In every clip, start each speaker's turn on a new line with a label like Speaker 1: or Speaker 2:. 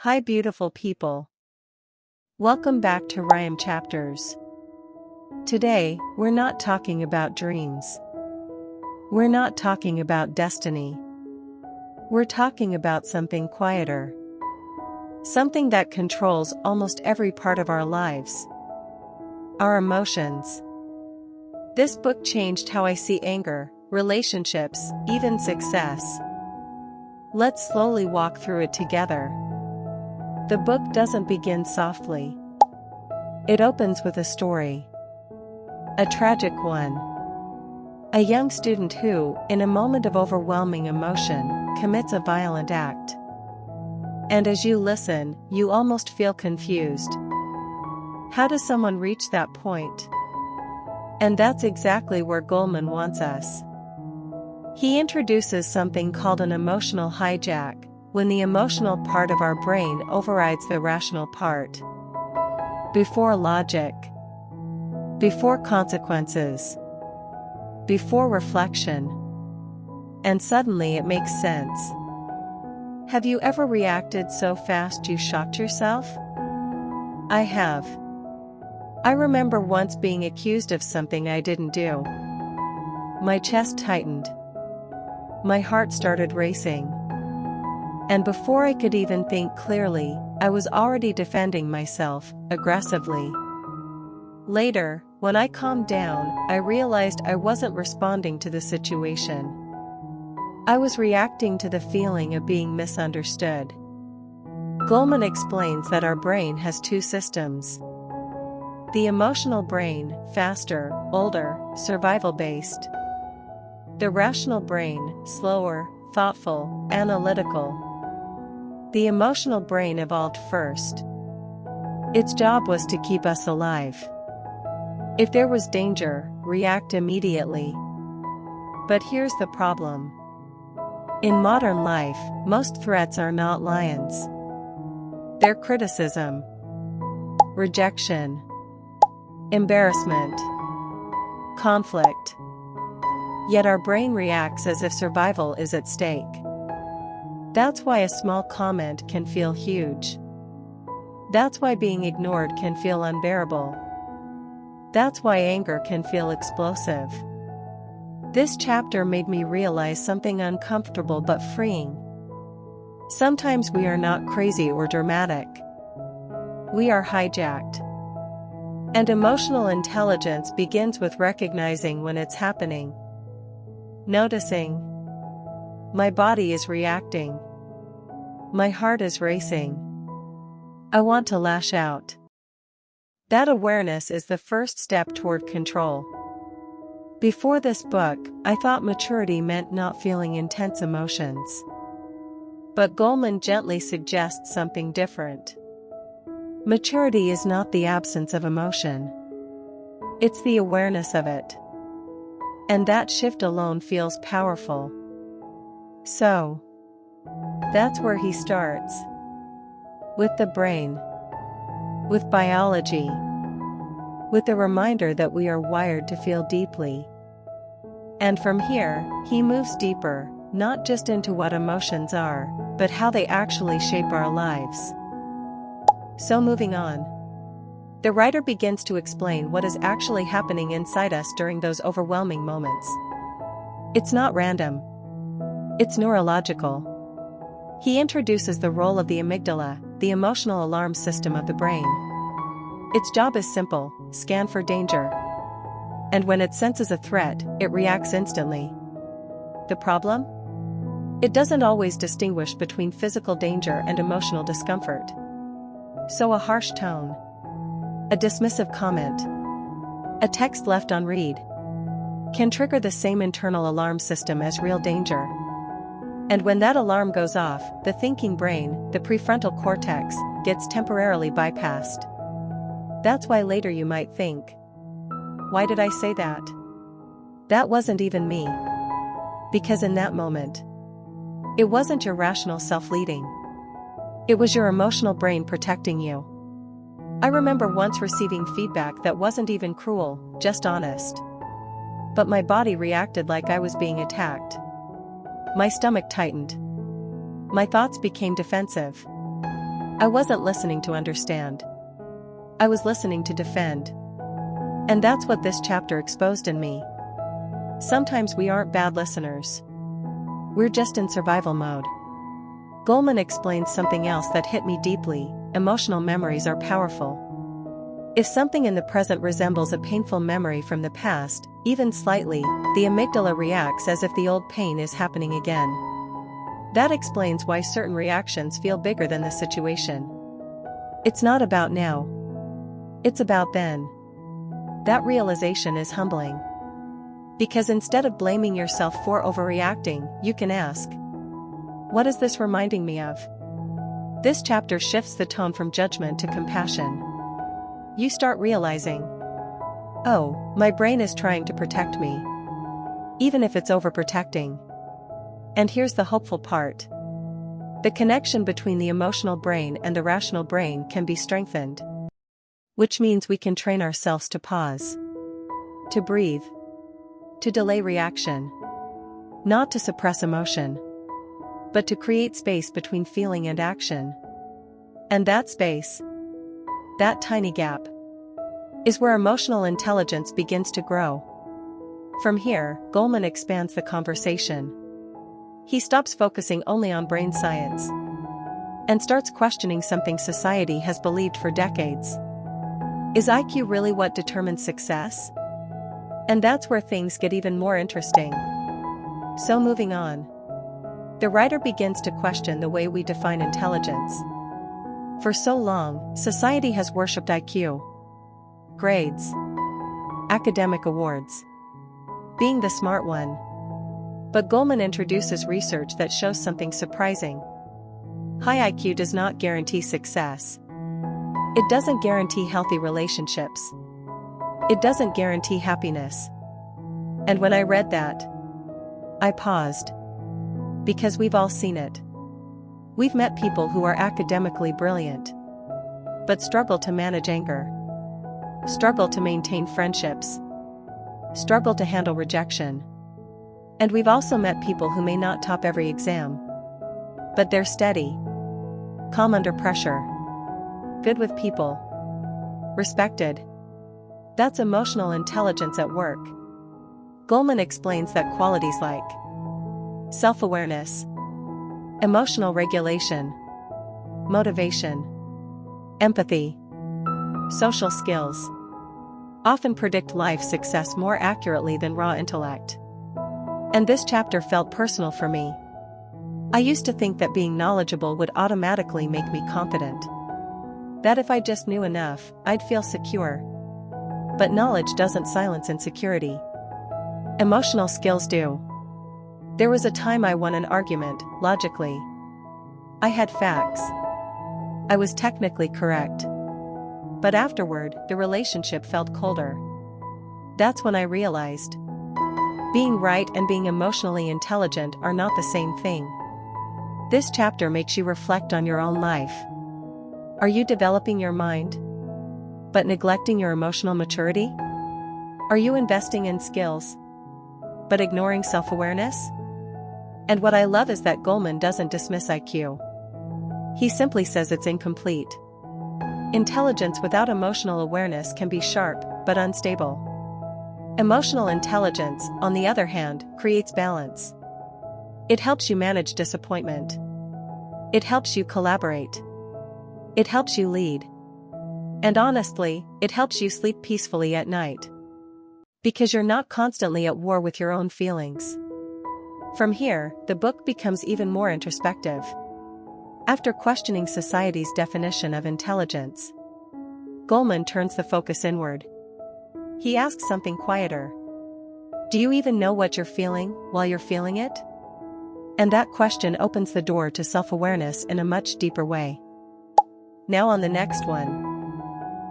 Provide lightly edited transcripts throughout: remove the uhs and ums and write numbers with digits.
Speaker 1: Hi beautiful people. Welcome back to Rhyme Chapters. Today, we're not talking about dreams. We're not talking about destiny. We're talking about something quieter. Something that controls almost every part of our lives. Our emotions. This book changed how I see anger, relationships, even success. Let's slowly walk through it together. The book doesn't begin softly. It opens with a story. A tragic one. A young student who, in a moment of overwhelming emotion, commits a violent act. And as you listen, you almost feel confused. How does someone reach that point? And that's exactly where Goleman wants us. He introduces something called an emotional hijack, when the emotional part of our brain overrides the rational part. Before logic. Before consequences. Before reflection. And suddenly it makes sense. Have you ever reacted so fast you shocked yourself? I have. I remember once being accused of something I didn't do. My chest tightened. My heart started racing. And before I could even think clearly, I was already defending myself, aggressively. Later, when I calmed down, I realized I wasn't responding to the situation. I was reacting to the feeling of being misunderstood. Goleman explains that our brain has two systems. The emotional brain, faster, older, survival-based. The rational brain, slower, thoughtful, analytical. The emotional brain evolved first. Its job was to keep us alive. If there was danger, react immediately. But here's the problem. In modern life, most threats are not lions. They're criticism, rejection, embarrassment, conflict. Yet our brain reacts as if survival is at stake. That's why a small comment can feel huge. That's why being ignored can feel unbearable. That's why anger can feel explosive. This chapter made me realize something uncomfortable but freeing. Sometimes we are not crazy or dramatic. We are hijacked. And emotional intelligence begins with recognizing when it's happening. Noticing. My body is reacting. My heart is racing. I want to lash out. That awareness is the first step toward control. Before this book, I thought maturity meant not feeling intense emotions. But Goleman gently suggests something different. Maturity is not the absence of emotion. It's the awareness of it. And that shift alone feels powerful. So, that's where he starts. With the brain. With biology. With the reminder that we are wired to feel deeply. And from here, he moves deeper, not just into what emotions are, but how they actually shape our lives. So moving on. The writer begins to explain what is actually happening inside us during those overwhelming moments. It's not random. It's neurological. He introduces the role of the amygdala, the emotional alarm system of the brain. Its job is simple: scan for danger. And when it senses a threat, it reacts instantly. The problem? It doesn't always distinguish between physical danger and emotional discomfort. So a harsh tone, a dismissive comment, a text left unread, can trigger the same internal alarm system as real danger. And when that alarm goes off, the thinking brain, the prefrontal cortex, gets temporarily bypassed. That's why later you might think, why did I say that? That wasn't even me. Because in that moment, it wasn't your rational self leading. It was your emotional brain protecting you. I remember once receiving feedback that wasn't even cruel, just honest. But my body reacted like I was being attacked. My stomach tightened. My thoughts became defensive. I wasn't listening to understand. I was listening to defend. And that's what this chapter exposed in me. Sometimes we aren't bad listeners. We're just in survival mode. Goleman explains something else that hit me deeply: emotional memories are powerful. If something in the present resembles a painful memory from the past, even slightly, the amygdala reacts as if the old pain is happening again. That explains why certain reactions feel bigger than the situation. It's not about now. It's about then. That realization is humbling. Because instead of blaming yourself for overreacting, you can ask, what is this reminding me of? This chapter shifts the tone from judgment to compassion. You start realizing, oh, my brain is trying to protect me. Even if it's overprotecting. And here's the hopeful part. The connection between the emotional brain and the rational brain can be strengthened. Which means we can train ourselves to pause. To breathe. To delay reaction. Not to suppress emotion. But to create space between feeling and action. And that space, that tiny gap, is where emotional intelligence begins to grow. From here, Goleman expands the conversation. He stops focusing only on brain science and starts questioning something society has believed for decades. Is IQ really what determines success? And that's where things get even more interesting. So moving on. The writer begins to question the way we define intelligence. For so long, society has worshipped IQ. Grades. Academic awards. Being the smart one. But Goleman introduces research that shows something surprising. High IQ does not guarantee success. It doesn't guarantee healthy relationships. It doesn't guarantee happiness. And when I read that, I paused. Because we've all seen it. We've met people who are academically brilliant, but struggle to manage anger, struggle to maintain friendships, struggle to handle rejection. And we've also met people who may not top every exam, but they're steady, calm under pressure, good with people, respected. That's emotional intelligence at work. Goleman explains that qualities like self-awareness, emotional regulation, motivation, empathy, social skills often predict life success more accurately than raw intellect. And this chapter felt personal for me. I used to think that being knowledgeable would automatically make me confident. That if I just knew enough, I'd feel secure. But knowledge doesn't silence insecurity. Emotional skills do. There was a time I won an argument, logically. I had facts. I was technically correct. But afterward, the relationship felt colder. That's when I realized. Being right and being emotionally intelligent are not the same thing. This chapter makes you reflect on your own life. Are you developing your mind, but neglecting your emotional maturity? Are you investing in skills, but ignoring self-awareness? And what I love is that Goleman doesn't dismiss IQ. He simply says it's incomplete. Intelligence without emotional awareness can be sharp, but unstable. Emotional intelligence, on the other hand, creates balance. It helps you manage disappointment. It helps you collaborate. It helps you lead. And honestly, it helps you sleep peacefully at night. Because you're not constantly at war with your own feelings. From here, the book becomes even more introspective. After questioning society's definition of intelligence, Goleman turns the focus inward. He asks something quieter. Do you even know what you're feeling while you're feeling it? And that question opens the door to self-awareness in a much deeper way. Now on the next one.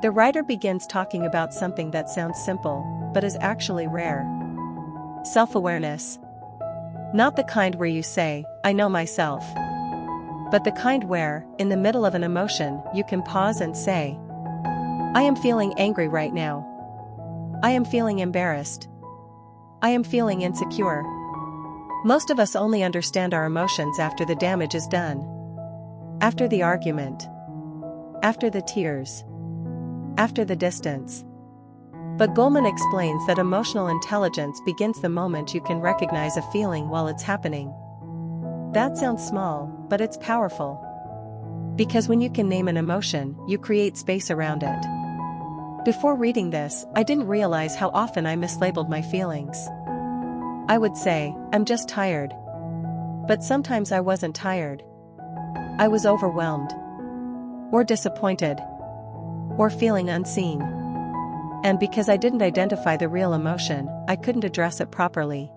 Speaker 1: The writer begins talking about something that sounds simple, but is actually rare. Self-awareness. Not the kind where you say, I know myself. But the kind where, in the middle of an emotion, you can pause and say, I am feeling angry right now. I am feeling embarrassed. I am feeling insecure. Most of us only understand our emotions after the damage is done. After the argument. after the tears, after the distance. But Goleman explains that emotional intelligence begins the moment you can recognize a feeling while it's happening. That sounds small, but it's powerful. Because when you can name an emotion, you create space around it. Before reading this, I didn't realize how often I mislabeled my feelings. I would say, I'm just tired. But sometimes I wasn't tired. I was overwhelmed. Or disappointed. Or feeling unseen. And because I didn't identify the real emotion, I couldn't address it properly.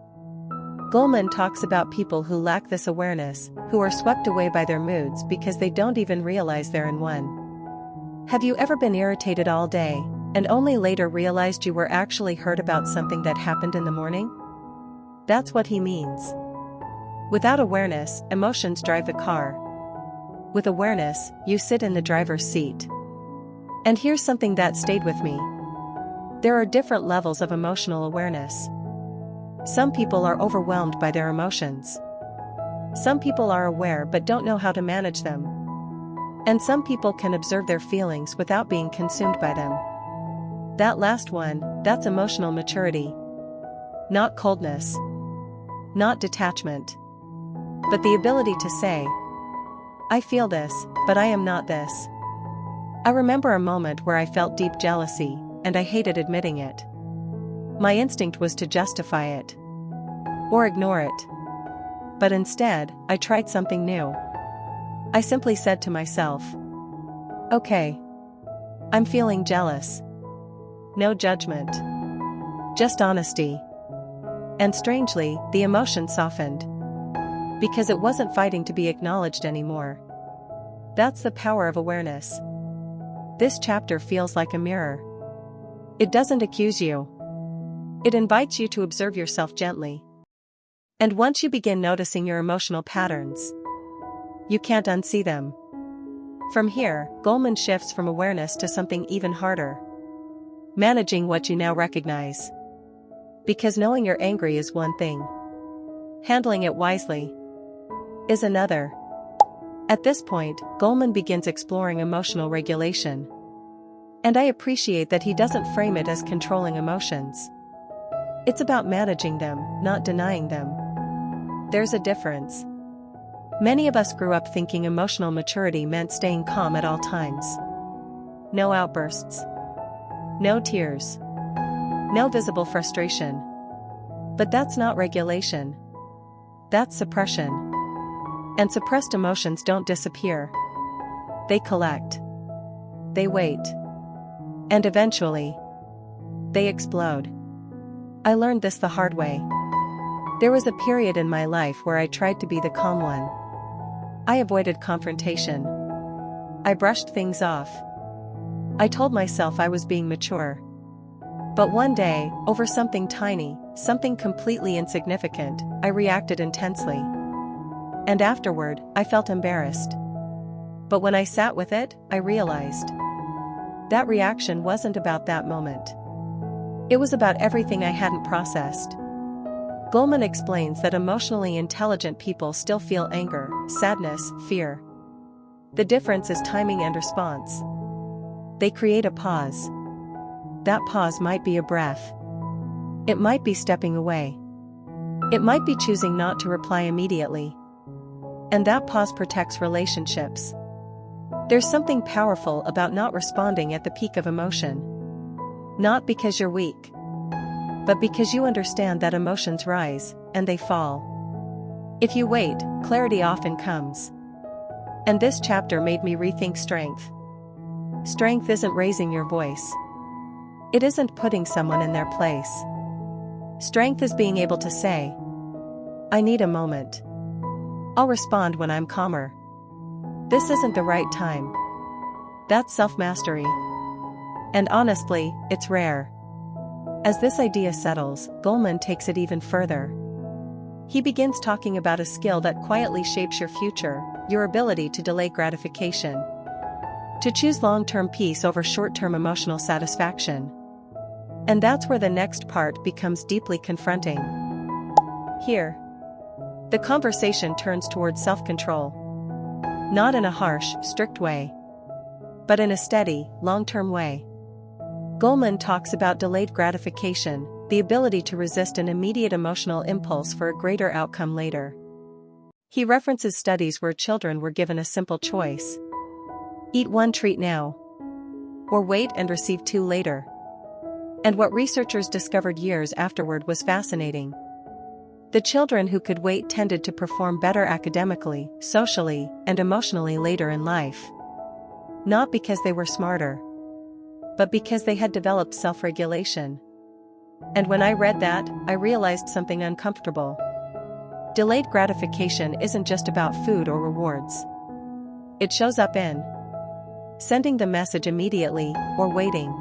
Speaker 1: Goleman talks about people who lack this awareness, who are swept away by their moods because they don't even realize they're in one. Have you ever been irritated all day, and only later realized you were actually hurt about something that happened in the morning? That's what he means. Without awareness, emotions drive the car. With awareness, you sit in the driver's seat. And here's something that stayed with me. There are different levels of emotional awareness. Some people are overwhelmed by their emotions. Some people are aware but don't know how to manage them. And some people can observe their feelings without being consumed by them. That last one, that's emotional maturity. Not coldness. Not detachment. But the ability to say, I feel this, but I am not this. I remember a moment where I felt deep jealousy, and I hated admitting it. My instinct was to justify it. Or ignore it. But instead, I tried something new. I simply said to myself, okay. I'm feeling jealous. No judgment. Just honesty. And strangely, the emotion softened. Because it wasn't fighting to be acknowledged anymore. That's the power of awareness. This chapter feels like a mirror. It doesn't accuse you. It invites you to observe yourself gently. And once you begin noticing your emotional patterns, you can't unsee them. From here, Goleman shifts from awareness to something even harder. Managing what you now recognize. Because knowing you're angry is one thing. Handling it wisely is another. At this point, Goleman begins exploring emotional regulation. And I appreciate that he doesn't frame it as controlling emotions. It's about managing them, not denying them. There's a difference. Many of us grew up thinking emotional maturity meant staying calm at all times. No outbursts. No tears. No visible frustration. But that's not regulation. That's suppression. And suppressed emotions don't disappear. They collect. They wait. And eventually, they explode. I learned this the hard way. There was a period in my life where I tried to be the calm one. I avoided confrontation. I brushed things off. I told myself I was being mature. But one day, over something tiny, something completely insignificant, I reacted intensely. And afterward, I felt embarrassed. But when I sat with it, I realized that reaction wasn't about that moment. It was about everything I hadn't processed. Goleman explains that emotionally intelligent people still feel anger, sadness, fear. The difference is timing and response. They create a pause. That pause might be a breath. It might be stepping away. It might be choosing not to reply immediately. And that pause protects relationships. There's something powerful about not responding at the peak of emotion. Not because you're weak. But because you understand that emotions rise, and they fall. If you wait, clarity often comes. And this chapter made me rethink strength. Strength isn't raising your voice. It isn't putting someone in their place. Strength is being able to say, I need a moment. I'll respond when I'm calmer. This isn't the right time. That's self-mastery. And honestly, it's rare. As this idea settles, Goleman takes it even further. He begins talking about a skill that quietly shapes your future, your ability to delay gratification. To choose long-term peace over short-term emotional satisfaction. And that's where the next part becomes deeply confronting. Here, the conversation turns towards self-control. Not in a harsh, strict way. but in a steady, long-term way. Goleman talks about delayed gratification, the ability to resist an immediate emotional impulse for a greater outcome later. He references studies where children were given a simple choice: eat one treat now, or wait and receive two later. And what researchers discovered years afterward was fascinating. The children who could wait tended to perform better academically, socially, and emotionally later in life. Not because they were smarter, but because they had developed self-regulation. And when I read that, I realized something uncomfortable. Delayed gratification isn't just about food or rewards. It shows up in sending the message immediately or waiting,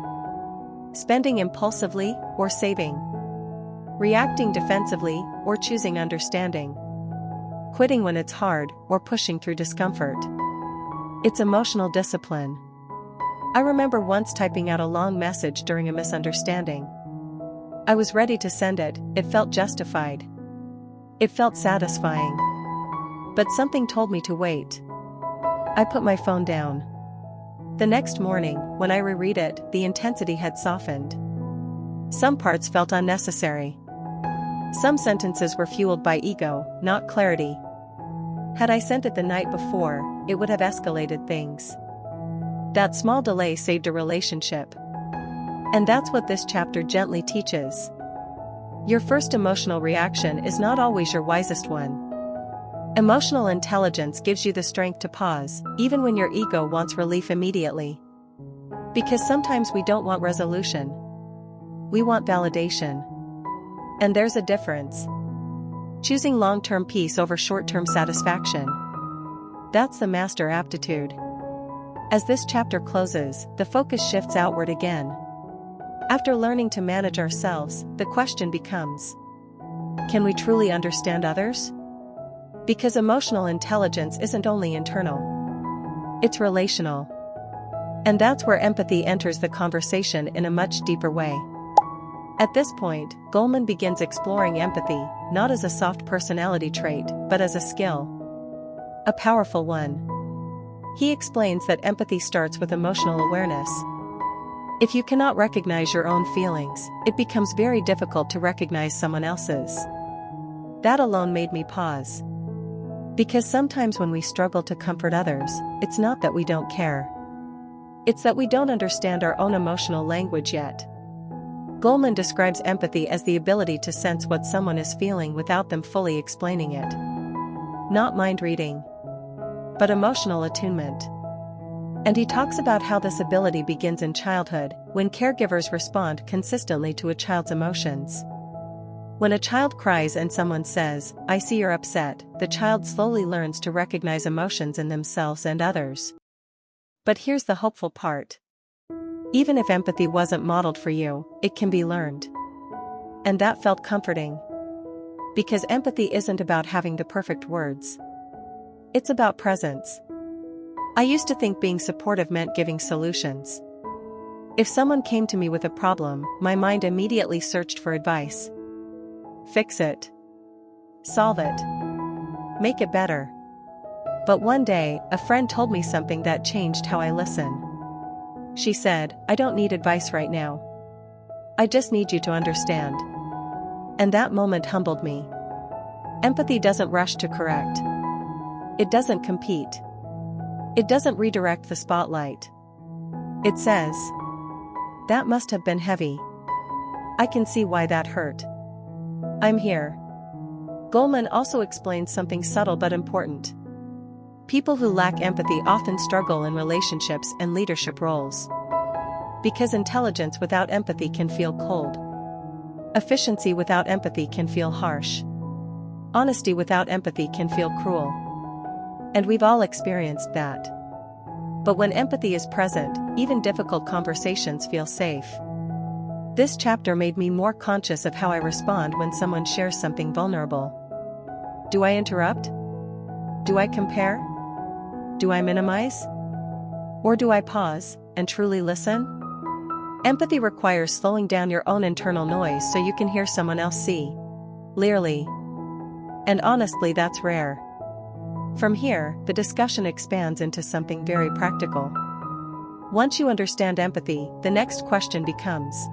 Speaker 1: spending impulsively or saving, reacting defensively or choosing understanding, quitting when it's hard or pushing through discomfort. It's emotional discipline. I remember once typing out a long message during a misunderstanding. I was ready to send it, it felt justified. It felt satisfying. But something told me to wait. I put my phone down. The next morning, when I reread it, the intensity had softened. Some parts felt unnecessary. Some sentences were fueled by ego, not clarity. Had I sent it the night before, it would have escalated things. That small delay saved a relationship. And that's what this chapter gently teaches. Your first emotional reaction is not always your wisest one. Emotional intelligence gives you the strength to pause, even when your ego wants relief immediately. Because sometimes we don't want resolution. We want validation. And there's a difference. Choosing long-term peace over short-term satisfaction. That's the master aptitude. As this chapter closes, the focus shifts outward again. After learning to manage ourselves, the question becomes: can we truly understand others? Because emotional intelligence isn't only internal. It's relational. And that's where empathy enters the conversation in a much deeper way. At this point, Goleman begins exploring empathy, not as a soft personality trait, but as a skill. A powerful one. He explains that empathy starts with emotional awareness. If you cannot recognize your own feelings, it becomes very difficult to recognize someone else's. That alone made me pause. Because sometimes when we struggle to comfort others, it's not that we don't care. It's that we don't understand our own emotional language yet. Goleman describes empathy as the ability to sense what someone is feeling without them fully explaining it. Not mind reading, but emotional attunement. And he talks about how this ability begins in childhood, when caregivers respond consistently to a child's emotions. When a child cries and someone says, "I see you're upset," the child slowly learns to recognize emotions in themselves and others. But here's the hopeful part. Even if empathy wasn't modeled for you, it can be learned. And that felt comforting. Because empathy isn't about having the perfect words. It's about presence. I used to think being supportive meant giving solutions. If someone came to me with a problem, my mind immediately searched for advice. Fix it. Solve it. Make it better. But one day, a friend told me something that changed how I listen. She said, "I don't need advice right now. I just need you to understand." And that moment humbled me. Empathy doesn't rush to correct. It doesn't compete. It doesn't redirect the spotlight. It says, "That must have been heavy. I can see why that hurt. I'm here." Goleman also explains something subtle but important. People who lack empathy often struggle in relationships and leadership roles. Because intelligence without empathy can feel cold. Efficiency without empathy can feel harsh. Honesty without empathy can feel cruel. And we've all experienced that. But when empathy is present, even difficult conversations feel safe. This chapter made me more conscious of how I respond when someone shares something vulnerable. Do I interrupt? Do I compare? Do I minimize? Or do I pause and truly listen? Empathy requires slowing down your own internal noise so you can hear someone else see clearly. And honestly, that's rare. From here, the discussion expands into something very practical. Once you understand empathy, the next question becomes: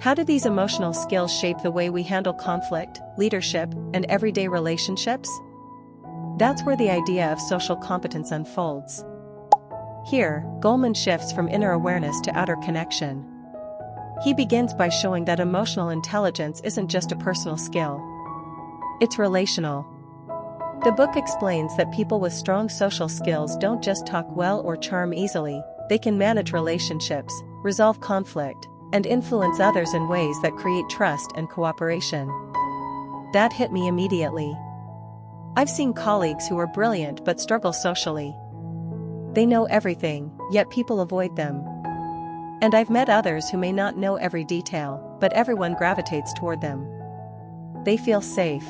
Speaker 1: how do these emotional skills shape the way we handle conflict, leadership, and everyday relationships? That's where the idea of social competence unfolds. Here, Goleman shifts from inner awareness to outer connection. He begins by showing that emotional intelligence isn't just a personal skill. It's relational. The book explains that people with strong social skills don't just talk well or charm easily, they can manage relationships, resolve conflict, and influence others in ways that create trust and cooperation. That hit me immediately. I've seen colleagues who are brilliant but struggle socially. They know everything, yet people avoid them. And I've met others who may not know every detail, but everyone gravitates toward them. They feel safe,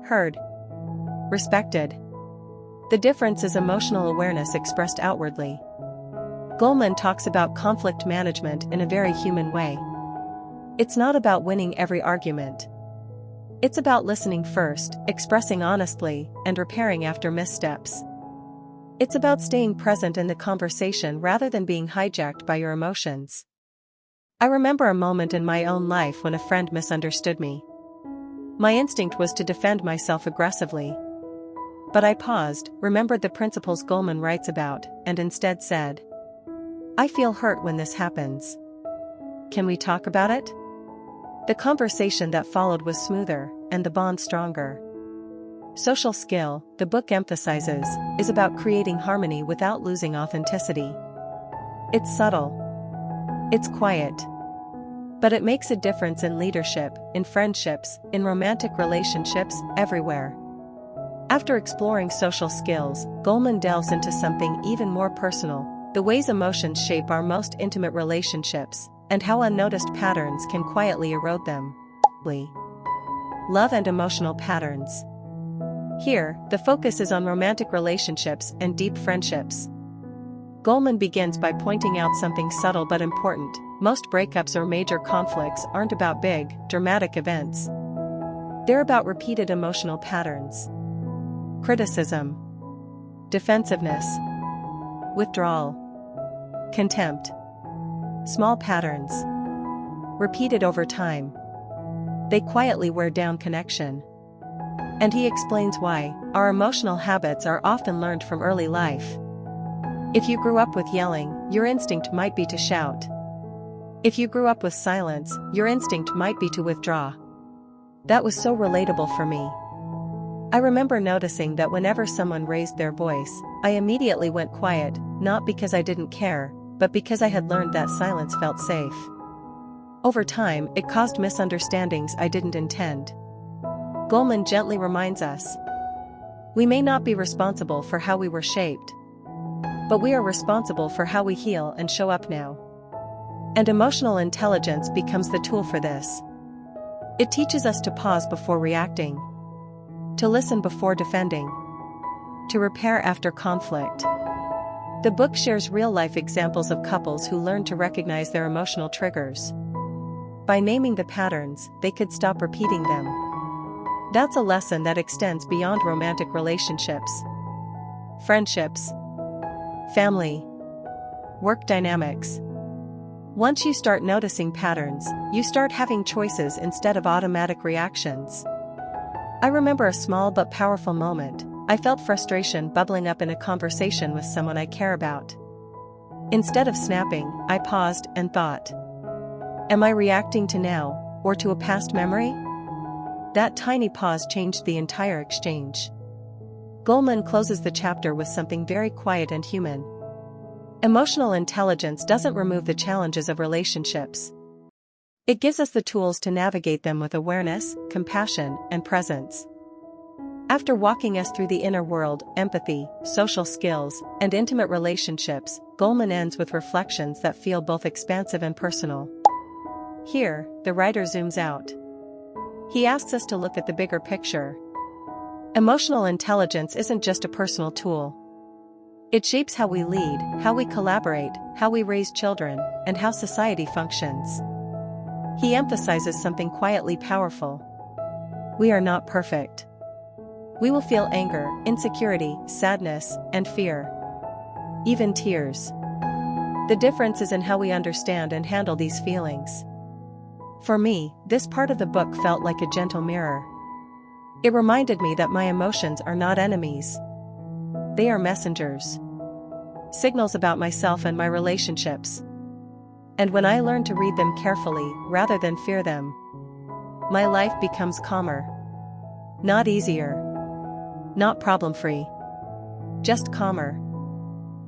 Speaker 1: heard, respected. The difference is emotional awareness expressed outwardly. Goleman talks about conflict management in a very human way. It's not about winning every argument. It's about listening first, expressing honestly, and repairing after missteps. It's about staying present in the conversation rather than being hijacked by your emotions. I remember a moment in my own life when a friend misunderstood me. My instinct was to defend myself aggressively. But I paused, remembered the principles Goleman writes about, and instead said, "I feel hurt when this happens. Can we talk about it?" The conversation that followed was smoother, and the bond stronger. Social skill, the book emphasizes, is about creating harmony without losing authenticity. It's subtle. It's quiet. But it makes a difference in leadership, in friendships, in romantic relationships, everywhere. After exploring social skills, Goleman delves into something even more personal: the ways emotions shape our most intimate relationships, and how unnoticed patterns can quietly erode them. Love and emotional patterns. Here, the focus is on romantic relationships and deep friendships. Goleman begins by pointing out something subtle but important: most breakups or major conflicts aren't about big, dramatic events. They're about repeated emotional patterns. Criticism, defensiveness, withdrawal, contempt. Small patterns, repeated over time. They quietly wear down connection. And he explains why. Our emotional habits are often learned from early life. If you grew up with yelling, your instinct might be to shout. If you grew up with silence, your instinct might be to withdraw. That was so relatable for me. I remember noticing that whenever someone raised their voice, I immediately went quiet, not because I didn't care, but because I had learned that silence felt safe. Over time, it caused misunderstandings I didn't intend. Goleman gently reminds us, we may not be responsible for how we were shaped, but we are responsible for how we heal and show up now. And emotional intelligence becomes the tool for this. It teaches us to pause before reacting, to listen before defending, to repair after conflict. The book shares real-life examples of couples who learned to recognize their emotional triggers. By naming the patterns, they could stop repeating them. That's a lesson that extends beyond romantic relationships. Friendships, family, work dynamics. Once you start noticing patterns, you start having choices instead of automatic reactions. I remember a small but powerful moment. I felt frustration bubbling up in a conversation with someone I care about. Instead of snapping, I paused and thought, am I reacting to now, or to a past memory? That tiny pause changed the entire exchange. Goleman closes the chapter with something very quiet and human. Emotional intelligence doesn't remove the challenges of relationships. It gives us the tools to navigate them with awareness, compassion, and presence. After walking us through the inner world, empathy, social skills, and intimate relationships, Goleman ends with reflections that feel both expansive and personal. Here, the writer zooms out. He asks us to look at the bigger picture. Emotional intelligence isn't just a personal tool. It shapes how we lead, how we collaborate, how we raise children, and how society functions. He emphasizes something quietly powerful. We are not perfect. We will feel anger, insecurity, sadness, and fear. Even tears. The difference is in how we understand and handle these feelings. For me, this part of the book felt like a gentle mirror. It reminded me that my emotions are not enemies. They are messengers. Signals about myself and my relationships. And when I learn to read them carefully, rather than fear them, my life becomes calmer. Not easier. Not problem-free. Just calmer.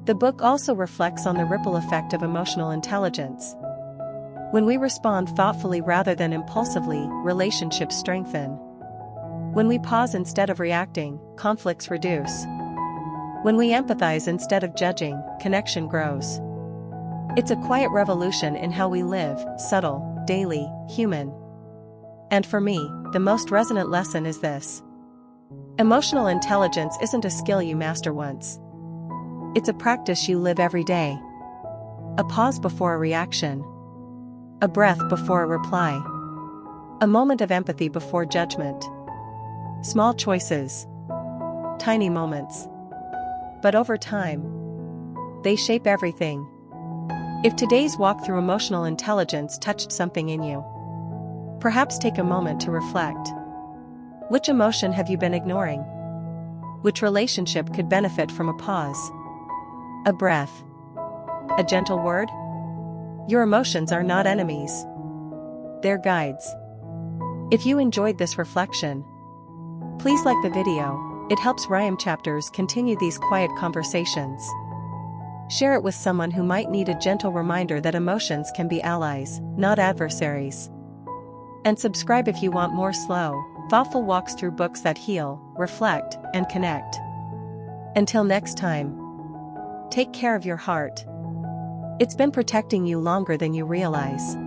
Speaker 1: The book also reflects on the ripple effect of emotional intelligence. When we respond thoughtfully rather than impulsively, relationships strengthen. When we pause instead of reacting, conflicts reduce. When we empathize instead of judging, connection grows. It's a quiet revolution in how we live, subtle, daily, human. And for me, the most resonant lesson is this. Emotional intelligence isn't a skill you master once. It's a practice you live every day. A pause before a reaction. A breath before a reply. A moment of empathy before judgment. Small choices. Tiny moments. But over time, they shape everything. If today's walk through emotional intelligence touched something in you, perhaps take a moment to reflect. Which emotion have you been ignoring? Which relationship could benefit from a pause? A breath. A gentle word? Your emotions are not enemies. They're guides. If you enjoyed this reflection, please like the video. It helps Rhyme Chapters continue these quiet conversations. Share it with someone who might need a gentle reminder that emotions can be allies, not adversaries. And subscribe if you want more slow, thoughtful walks through books that heal, reflect, and connect. Until next time, take care of your heart. It's been protecting you longer than you realize.